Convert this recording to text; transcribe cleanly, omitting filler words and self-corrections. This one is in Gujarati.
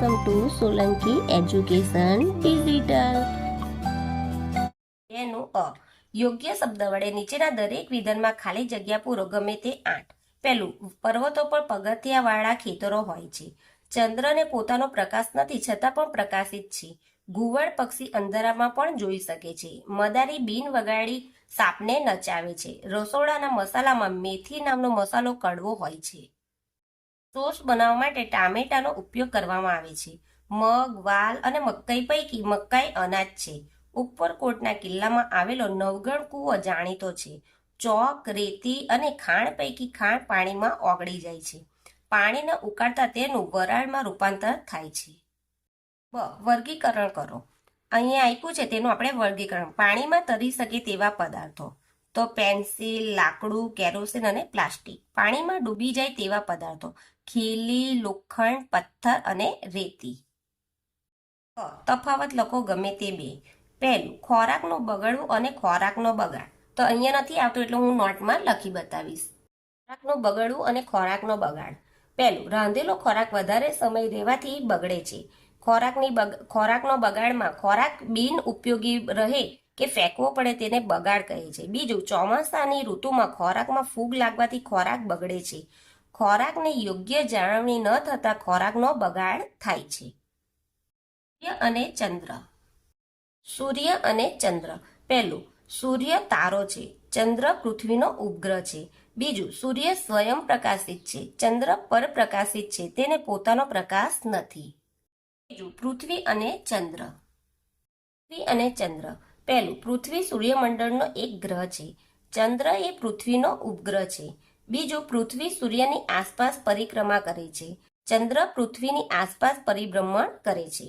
Welcome to Solanki education digital. એનું યોગ્ય શબ્દ વડે નીચેના દરેક વિધાનમાં ખાલી જગ્યા પૂરો, ગમે તે 8. પહેલું, પર્વતો પર પગથિયાવાળા ખેતરો હોય છે. ચંદ્રને પોતાનો પ્રકાશ નથી છતાં પણ પ્રકાશિત છે. ઘુવડ પક્ષી અંધારામાં પણ જોઈ શકે છે. મદારી બીન વગાડી સાપને નચાવે છે. રસોડાના મસાલામાં મેથી નામનો મસાલો કડવો હોય છે. સોસ બનાવવા માટે ટામેટાનો ઉપયોગ કરવામાં આવે છે. મગ, વાલ અને મકાઈ પૈકી મકાઈ અનાજ છે. ઉપરકોટના કિલ્લામાં આવેલો નવગણ કૂવો જાણીતો છે. ચોક, રેતી અને ખાણ પૈકી ખાણ પાણીમાં ઓગળી જાય છે. પાણીને ઉકાળતા તેનું વરાળમાં રૂપાંતર થાય છે. વર્ગીકરણ કરો. અહીંયા આપ્યું છે તેનું આપણે વર્ગીકરણ. પાણીમાં તરી શકે તેવા પદાર્થો તો પેન્સિલ, લાકડું, કેરોસીન અને પ્લાસ્ટિક. પાણીમાં ડૂબી જાય તેવા પદાર્થો ખીલી, લોખંડ, પથ્થર અને રેતી. તફાવત લખો ગમે તે 2. પહેલું, ખોરાકનું બગડવું અને ખોરાકનો બગાડ. તો અહીંયા નથી આવતું એટલે હું નોટમાં લખી બતાવીશ. ખોરાકનું બગડવું અને ખોરાકનો બગાડ. પહેલું, રાંધેલો ખોરાક વધારે સમય રહેવાથી બગડે છે. ખોરાકનો બગાડમાં ખોરાક બિન ઉપયોગી રહે કે ફેંકવો પડે તેને બગાડ કહે છે. બીજું, ચોમાસાની ઋતુમાં ખોરાકમાં ફૂગ લાગવાથી ખોરાક બગડે છે. ખોરાકની યોગ્ય જાળવણી ન થતા ખોરાકનો બગાડ થાય છે. સૂર્ય અને ચંદ્ર. સૂર્ય અને ચંદ્ર. પહેલું, સૂર્ય તારો છે. ચંદ્ર પૃથ્વીનો ઉપગ્રહ છે. બીજું, સૂર્ય સ્વયં પ્રકાશિત છે. ચંદ્ર પરપ્રકાશિત છે, તેને પોતાનો પ્રકાશ નથી. બીજું, પૃથ્વી અને ચંદ્ર. પૃથ્વી અને ચંદ્ર. પહેલું, પૃથ્વી સૂર્યમંડળનો એક ગ્રહ છે. ચંદ્ર એ પૃથ્વીનો ઉપગ્રહ છે. બીજું, પૃથ્વી સૂર્યની આસપાસ પરિક્રમા કરે છે. ચંદ્ર પૃથ્વીની આસપાસ પરિભ્રમણ કરે છે.